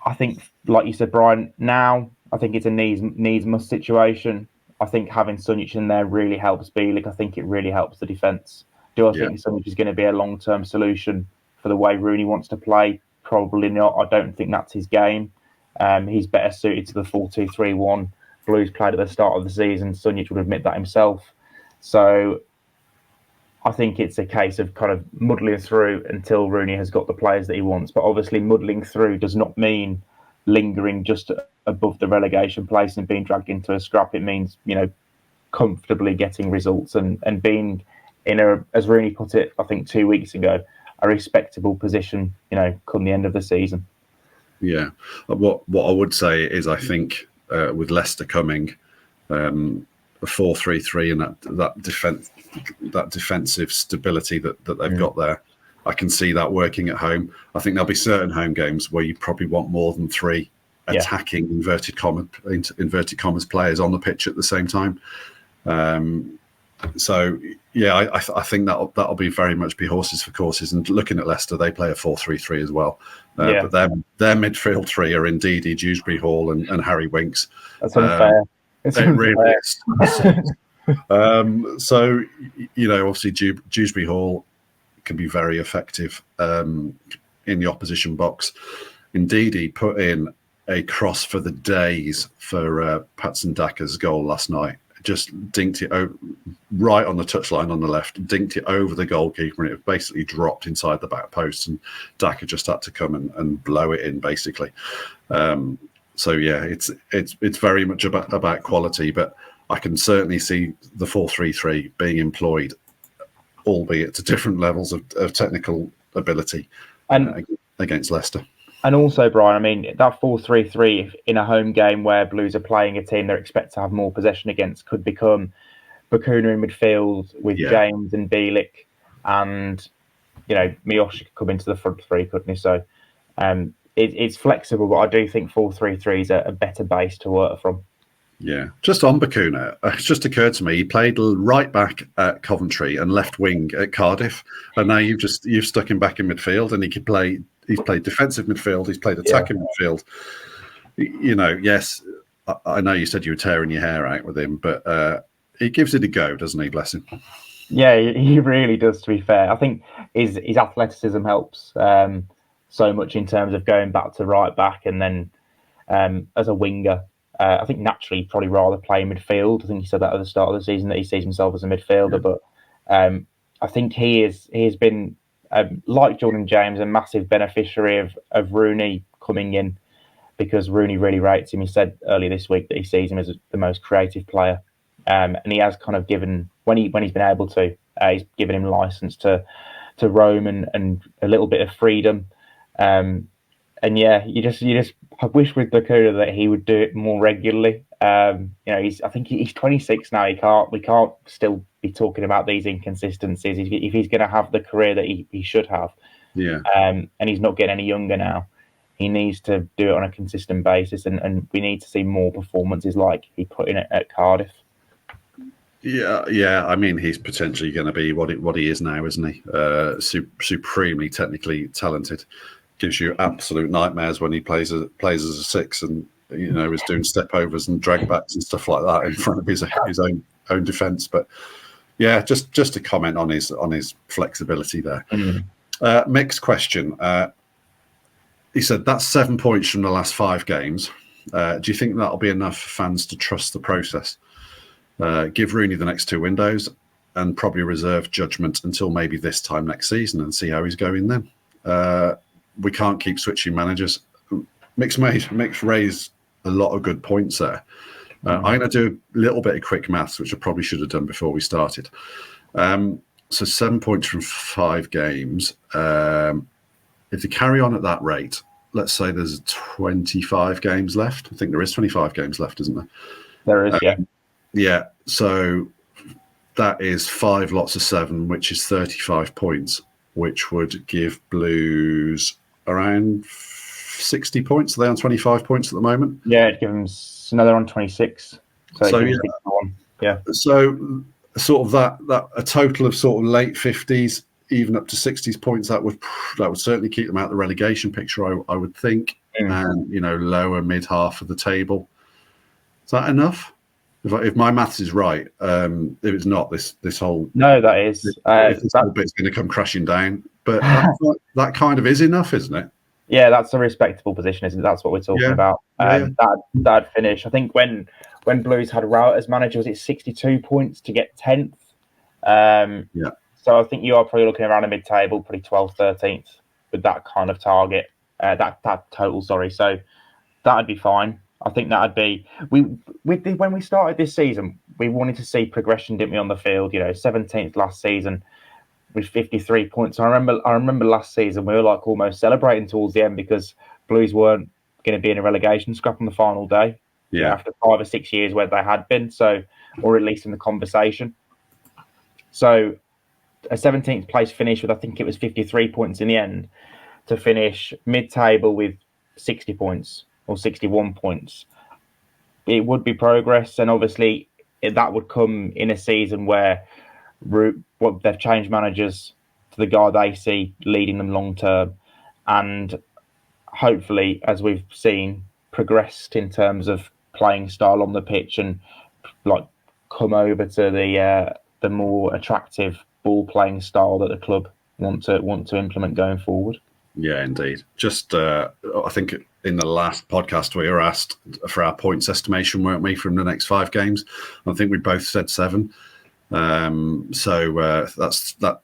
I think, like you said, Brian, now I think it's a needs-must situation. I think having Sunjic in there really helps Bielik. I think it really helps the defence. Do I think Sunjic is going to be a long-term solution for the way Rooney wants to play? Probably not. I don't think that's his game. He's better suited to the 4-2-3-1 Blues played at the start of the season. Sunjic would admit that himself. So I think it's a case of kind of muddling through until Rooney has got the players that he wants. But obviously muddling through does not mean lingering just above the relegation place and being dragged into a scrap. It means, comfortably getting results and being in a, as Rooney put it, I think 2 weeks ago, a respectable position, come the end of the season. Yeah. What I would say is I think with Leicester coming, a 4-3-3 and that defensive stability that they've got there, I can see that working at home. I think there'll be certain home games where you probably want more than 3 attacking inverted commas players on the pitch at the same time. So yeah, I think that'll be very much be horses for courses. And looking at Leicester, they play a 4-3-3 as well. But their midfield 3 are indeed Dewsbury Hall and Harry Winks. That's unfair. It really is. So obviously Dewsbury Hall can be very effective in the opposition box. Indeed, he put in a cross for the days for Patson Daka's goal last night. Just dinked it right on the touchline on the left, dinked it over the goalkeeper, and it basically dropped inside the back post, and Daka just had to come and blow it in, basically. So yeah, it's very much about quality, but I can certainly see the 4-3-3 being employed, albeit to different levels of technical ability against Leicester. And also, Brian, I mean, that 4-3-3 in a home game where Blues are playing a team they expect to have more possession against could become Bacuna in midfield with James and Bielik, and Miyoshi could come into the front 3, couldn't he? So it's flexible, but I do think 4-3-3 is a better base to work from. Yeah, just on Bacuna, it's just occurred to me he played right back at Coventry and left wing at Cardiff, and now you've stuck him back in midfield, and he could play. He's played defensive midfield. He's played attacking midfield. Yes, I know you said you were tearing your hair out with him, but he gives it a go, doesn't he? Bless him. Yeah, he really does, to be fair. I think his athleticism helps so much in terms of going back to right back, and then as a winger. I think naturally he'd probably rather play midfield. I think he said that at the start of the season that he sees himself as a midfielder, but I think he has been, like Jordan James, a massive beneficiary of Rooney coming in, because Rooney really rates him. He said earlier this week that he sees him as the most creative player, and he has kind of given, when he's been able to, he's given him license to roam and a little bit of freedom. And yeah, you just I wish with Bacuna that he would do it more regularly. I think he's 26 now. We can't still be talking about these inconsistencies if he's going to have the career that he should have. Yeah. And he's not getting any younger now. He needs to do it on a consistent basis, and we need to see more performances like he put in at Cardiff. Yeah. I mean, he's potentially going to be what he is now, isn't he? Supremely technically talented. gives you absolute nightmares when he plays as a 6 and is doing step overs and drag backs and stuff like that in front of his own defence. But yeah, just to comment on his flexibility there. Mick's question. He said that's 7 points from the last 5 games. Do you think that'll be enough for fans to trust the process? Give Rooney the next 2 windows and probably reserve judgment until maybe this time next season and see how he's going then. We can't keep switching managers. Mick's raised a lot of good points there. I'm going to do a little bit of quick maths, which I probably should have done before we started. So 7 points from 5 games. If you carry on at that rate, let's say there's 25 games left. I think there is 25 games left, isn't there? There is, yeah. Yeah, so that is 5 lots of 7, which is 35 points, which would give Blues around 60 points. Are they on 25 points at the moment? Yeah, it'd give them another on 26. So yeah. So sort of that a total of sort of late 50s, even up to 60s points, that would certainly keep them out of the relegation picture, I would think, and lower mid half of the table. Is that enough? If my maths is right, if it's not, this whole that is this whole bit's going to come crashing down. But that kind of is enough, isn't it? Yeah, that's a respectable position, isn't it? That's what we're talking about. That'd finish. I think when Blues had Rowett as manager, was it 62 points to get 10th? So I think you are probably looking around a mid-table, probably 12th, 13th with that kind of target, that total. Sorry, so that'd be fine. I think that'd be when we started this season, we wanted to see progression, didn't we, on the field? 17th last season with 53 points. I remember last season we were like almost celebrating towards the end because Blues weren't going to be in a relegation scrap on the final day. Yeah, after 5 or 6 years where they had been, or at least in the conversation. So a 17th place finish with, I think it was 53 points in the end, to finish mid-table with 60 points or 61 points. It would be progress, and obviously that would come in a season where they've changed managers to the guy they see leading them long term, and hopefully, as we've seen, progressed in terms of playing style on the pitch and like come over to the more attractive ball playing style that the club want to implement going forward. Yeah, indeed. Just I think in the last podcast we were asked for our points estimation, weren't we, from the next 5 games? I think we both said 7. So that's that.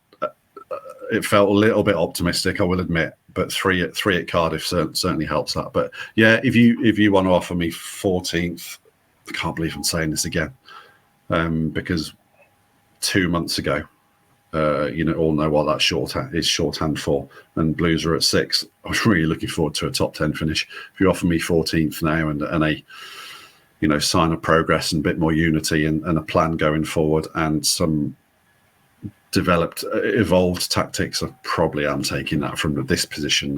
It felt a little bit optimistic, I will admit, but 3 at Cardiff certainly helps that. But yeah, if you want to offer me 14th, I can't believe I'm saying this again, because 2 months ago, all know what that shorthand for, and Blues are at 6. I was really looking forward to a top 10 finish. If you offer me 14th now and a sign of progress and a bit more unity and a plan going forward and some evolved tactics, I probably am taking that from this position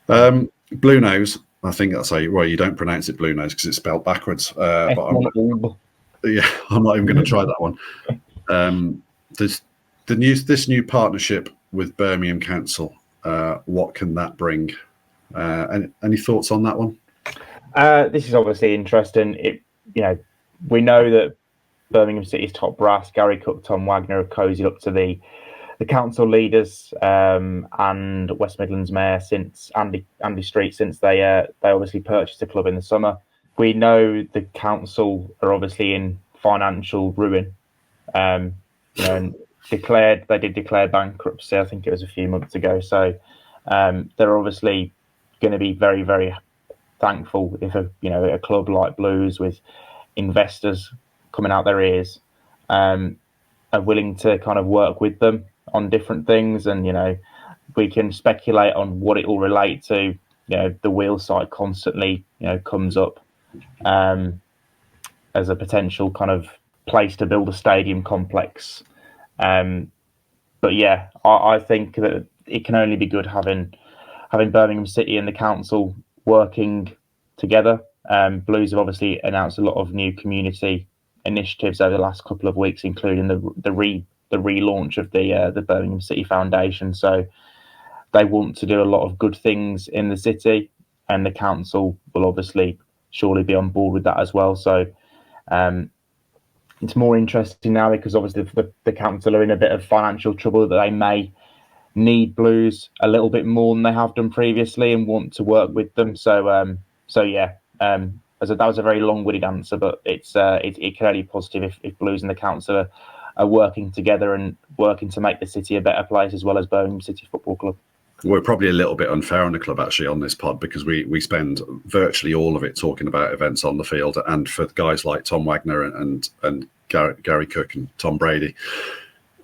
now. Blue Nose, I think that's you don't pronounce it Blue Nose because it's spelled backwards. But I'm not even going to try that one. This new partnership with Birmingham Council, what can that bring? Any thoughts on that one? This is obviously interesting. We know that Birmingham City's top brass, Gary Cook, Tom Wagner, have cozied up to the council leaders and West Midlands Mayor since Andy Street, since they obviously purchased the club in the summer. We know the council are obviously in financial ruin. And they did declare bankruptcy. I think it was a few months ago. So they're obviously going to be very, very thankful if a club like Blues with investors coming out their ears are willing to kind of work with them on different things. And we can speculate on what it will relate to. The wheel side constantly comes up as a potential kind of place to build a stadium complex. But yeah, I think that it can only be good having Birmingham City and the council working together. Blues have obviously announced a lot of new community initiatives over the last couple of weeks, including the relaunch of the Birmingham City Foundation. So they want to do a lot of good things in the city, and the council will obviously surely be on board with that as well. So it's more interesting now because obviously the council are in a bit of financial trouble that they may need Blues a little bit more than they have done previously and want to work with them. So yeah, that was a very long-winded answer, but it can only be positive if Blues and the council are working together and working to make the city a better place, as well as Birmingham City Football Club. We're probably a little bit unfair on the club actually on this pod because we spend virtually all of it talking about events on the field, and for guys like Tom Wagner and Gary Cook and Tom Brady,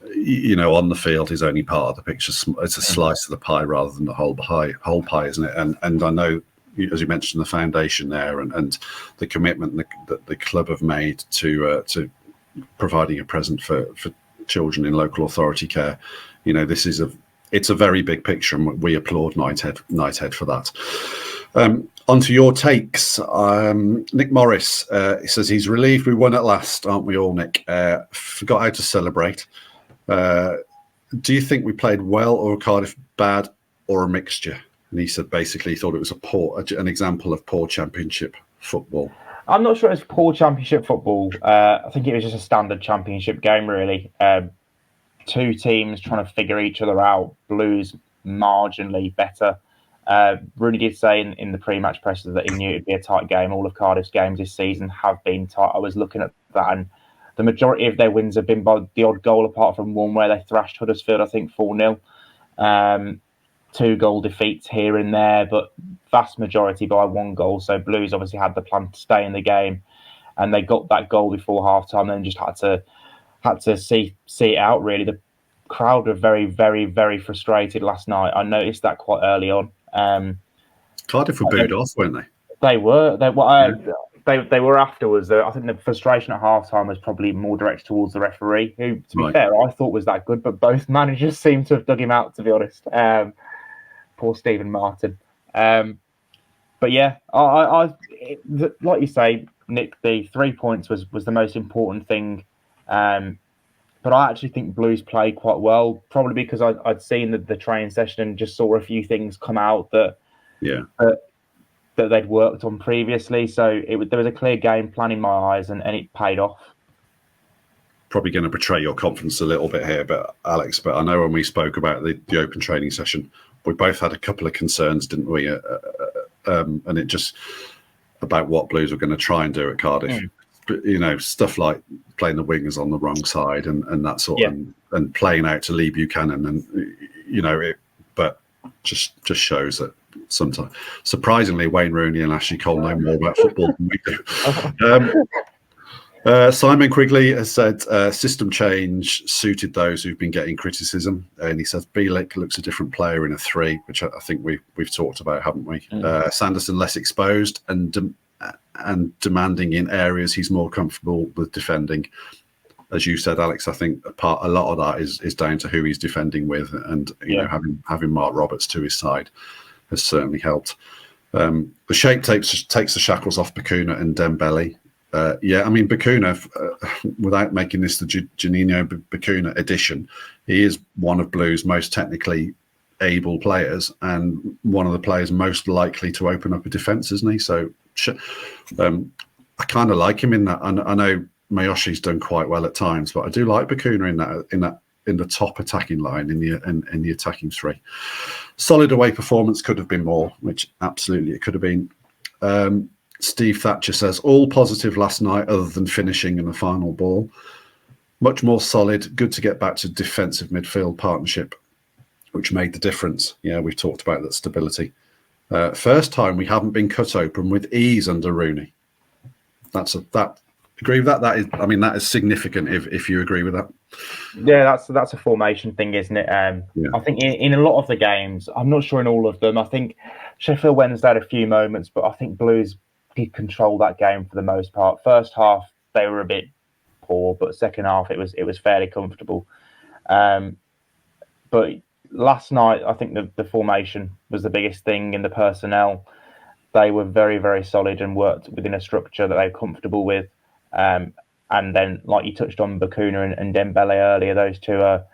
on the field is only part of the picture. It's a slice of the pie rather than the whole pie, isn't it? And I know, as you mentioned, the foundation there and the commitment that the club have made to providing a present for children in local authority care. It's a very big picture, and we applaud Nighthead for that. Onto your takes. Nick Morris says he's relieved we won at last, aren't we all, Nick? Forgot how to celebrate. Do you think we played well or Cardiff bad or a mixture? And he said basically he thought it was an example of poor championship football. I'm not sure it's poor championship football. I think it was just a standard championship game, really. Two teams trying to figure each other out. Blues marginally better. Rooney did say in the pre-match press that he knew it'd be a tight game. All of Cardiff's games this season have been tight. I was looking at that, and the majority of their wins have been by the odd goal, apart from one where they thrashed Huddersfield, I think 4-0. 2-goal defeats here and there, but vast majority by 1 goal. So Blues obviously had the plan to stay in the game, and they got that goal before half-time, and just had to see it out, really. The crowd were very, very, very frustrated last night. I noticed that quite early on. Cardiff were booed off, weren't they? They were. They were afterwards. I think the frustration at half-time was probably more directed towards the referee, who, to be fair, I thought was that good, but both managers seemed to have dug him out, to be honest. Poor Stephen Martin. But yeah, like you say, Nick, the 3 points was the most important thing. But I actually think Blues played quite well, probably because I'd seen the training session and just saw a few things come out that they'd worked on previously. So there was a clear game plan in my eyes, and it paid off. Probably going to betray your confidence a little bit here, but Alex, I know when we spoke about the open training session, we both had a couple of concerns, didn't we? And it just about what Blues were going to try and do at Cardiff. Stuff like playing the wingers on the wrong side and that sort of, and playing out to Lee Buchanan, and but just shows that sometimes, surprisingly, Wayne Rooney and Ashley Cole know more about football than we do. Simon Quigley has said system change suited those who've been getting criticism, and he says Bielik looks a different player in a 3, which I think we've talked about, haven't we? Sanderson less exposed and demanding in areas he's more comfortable with defending. As you said, Alex, I think a lot of that is down to who he's defending with, and having Mark Roberts to his side has certainly helped. The shape takes the shackles off Bacuna and Dembele. Bacuna, without making this the Janino Bacuna edition, he is one of Blues' most technically able players and one of the players most likely to open up a defence, isn't he? So I kind of like him in that. I know Mayoshi's done quite well at times, but I do like Bacuna in the top attacking line, in the attacking 3. Solid away performance, could have been more, which absolutely it could have been. Steve Thatcher says, all positive last night other than finishing in the final ball. Much more solid. Good to get back to defensive midfield partnership, which made the difference. Yeah, we've talked about that stability. First time we haven't been cut open with ease under Rooney. Agree with that? That is significant if you agree with that. Yeah, that's a formation thing, isn't it? I think in a lot of the games, I'm not sure in all of them. I think Sheffield Wednesday had a few moments, but I think Blues did control that game for the most part. First half they were a bit poor, but second half it was fairly comfortable. But last night I think the formation was the biggest thing, in the personnel. They were very, very solid and worked within a structure that they were comfortable with. And then, like you touched on, Bacuna and Dembele earlier, those two are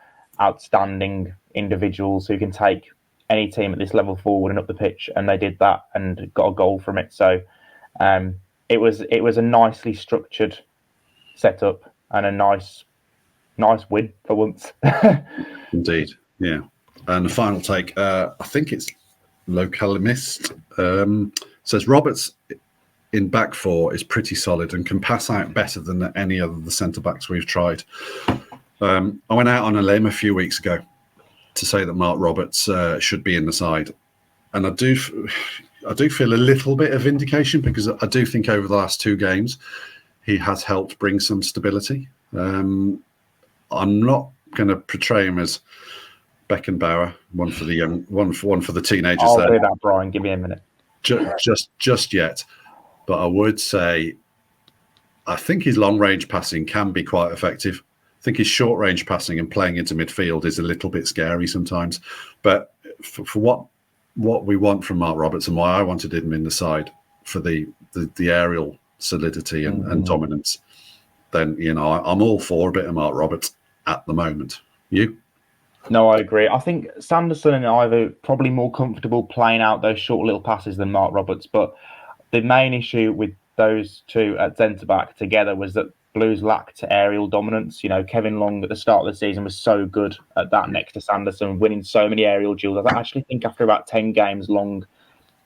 outstanding individuals who can take any team at this level forward and up the pitch, and they did that and got a goal from it. So it was a nicely structured setup and a nice win for once. Indeed, yeah. And the final take, I think it's Localmist, says Roberts in back four is pretty solid and can pass out better than any of the centre backs we've tried. I went out on a limb a few weeks ago to say that Mark Roberts should be in the side, and I do feel a little bit of vindication, because I do think over the last 2 games he has helped bring some stability. I'm not going to portray him as Beckenbauer, one for the young, one for the teenagers. I'll do that, Brian. Give me a minute. Just yet, but I would say I think his long range passing can be quite effective. I think his short range passing and playing into midfield is a little bit scary sometimes. But for what we want from Mark Roberts, and why I wanted him in the side for the aerial solidity and dominance, then I'm all for a bit of Mark Roberts at the moment. You? No, I agree. I think Sanderson and Ivor are probably more comfortable playing out those short little passes than Mark Roberts. But the main issue with those two at centre-back together was that Blues lacked aerial dominance. Kevin Long at the start of the season was so good at that next to Sanderson, winning so many aerial duels. I actually think after about 10 games, Long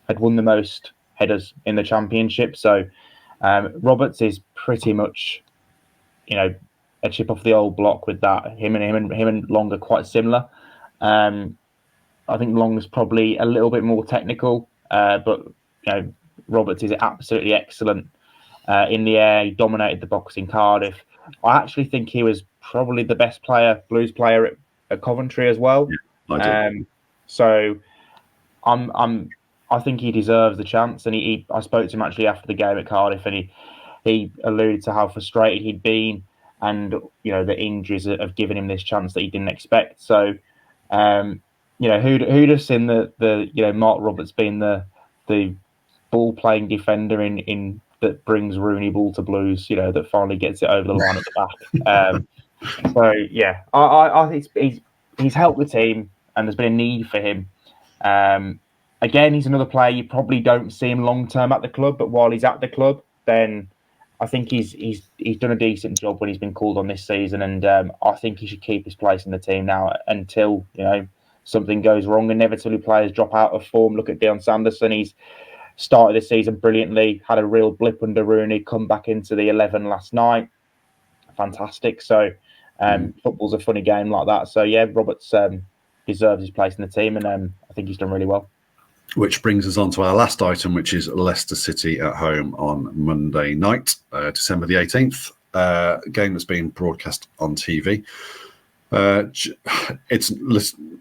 had won the most headers in the Championship. So Roberts is pretty much, a chip off the old block with that. Him and Long are quite similar. I think Long's probably a little bit more technical, but Roberts is absolutely excellent in the air. He dominated the box in Cardiff. I actually think he was probably the best Blues player at Coventry as well. Yeah, I do. So I think he deserves the chance. And I spoke to him actually after the game at Cardiff, and he alluded to how frustrated he'd been. And the injuries have given him this chance that he didn't expect. So, who'd have seen the Mark Roberts being the ball playing defender in that brings Rooney ball to Blues, that finally gets it over the line at the back. So yeah, I think he's helped the team, and there's been a need for him. Again, he's another player you probably don't see him long term at the club, but while he's at the club, then I think he's done a decent job when he's been called on this season, and I think he should keep his place in the team now until something goes wrong. Inevitably, players drop out of form. Look at Dion Sanderson; he's started the season brilliantly, had a real blip under Rooney, come back into the 11 last night. Fantastic. So football's a funny game like that. So yeah, Roberts deserves his place in the team, and I think he's done really well. Which brings us on to our last item, which is Leicester City at home on Monday night, December the 18th. Game that's being broadcast on TV.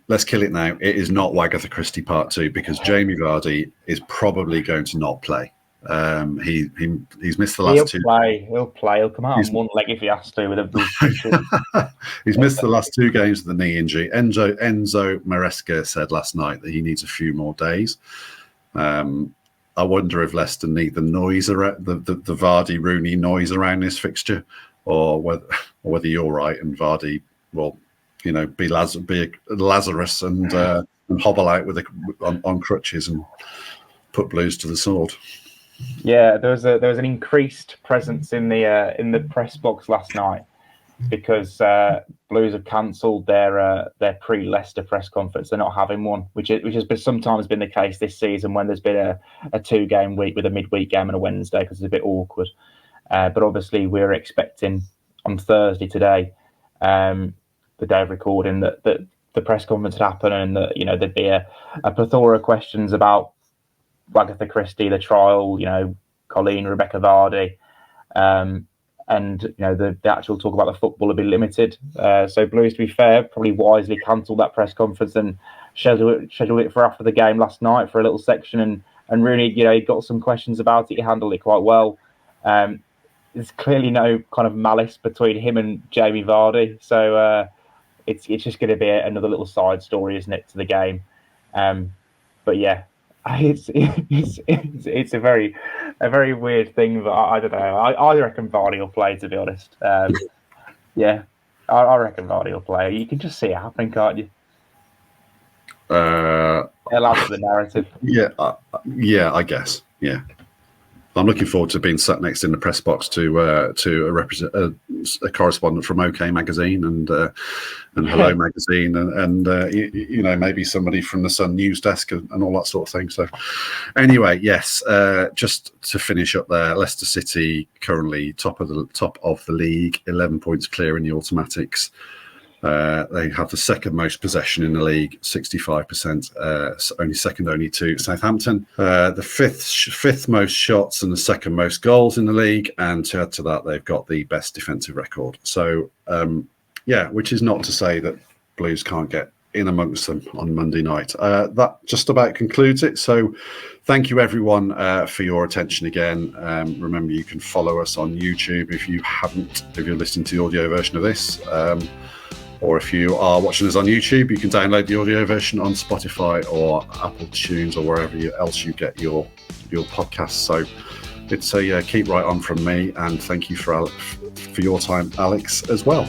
Let's kill it now. It is not Wagatha Christie Part 2, because Jamie Vardy is probably going to not play. He's missed the last two. He'll play. He'll come out on one leg if he has to. He's missed the last 2 games with the knee injury. Enzo Maresca said last night that he needs a few more days. I wonder if Leicester need the noise around the Vardy Rooney noise around this fixture, or whether you're right and Vardy will be Lazarus and hobble out on crutches and put Blues to the sword. Yeah, there was an increased presence in the press box last night, because Blues have cancelled their pre-Leicester press conference. They're not having one, which has sometimes been the case this season when there's been a 2-game week with a midweek game and a Wednesday, because it's a bit awkward. But obviously we're expecting on Thursday today, the day of recording, that the press conference would happen, and that there'd be a plethora of questions about Wagatha Christie, the trial, Colleen, Rebecca Vardy, and the actual talk about the football will be limited. So Blues, to be fair, probably wisely cancelled that press conference and scheduled it for after the game last night for a little section. And Rooney, he got some questions about it. He handled it quite well. There's clearly no kind of malice between him and Jamie Vardy, so it's just going to be another little side story, isn't it, to the game? But yeah. It's a very weird thing, but I don't know. I reckon Vardy will play, to be honest. Yeah, I reckon Vardy will play. You can just see it happening, can't you? It'll add to the narrative. Yeah, I guess. Yeah. I'm looking forward to being sat next in the press box to a correspondent from OK Magazine and Hello Magazine and maybe somebody from the Sun News Desk and all that sort of thing. So anyway, yes, just to finish up there, Leicester City currently top of the league, 11 points clear in the automatics. They have the second most possession in the league, 65%, second only to Southampton. The fifth most shots and the second most goals in the league. And to add to that, they've got the best defensive record. So, which is not to say that Blues can't get in amongst them on Monday night. That just about concludes it. So thank you, everyone, for your attention again. Remember, you can follow us on YouTube if you're listening to the audio version of this. Or if you are watching us on YouTube, you can download the audio version on Spotify or Apple Tunes or wherever else you get your podcasts. So it's a keep right on from me, and thank you for your time, Alex, as well.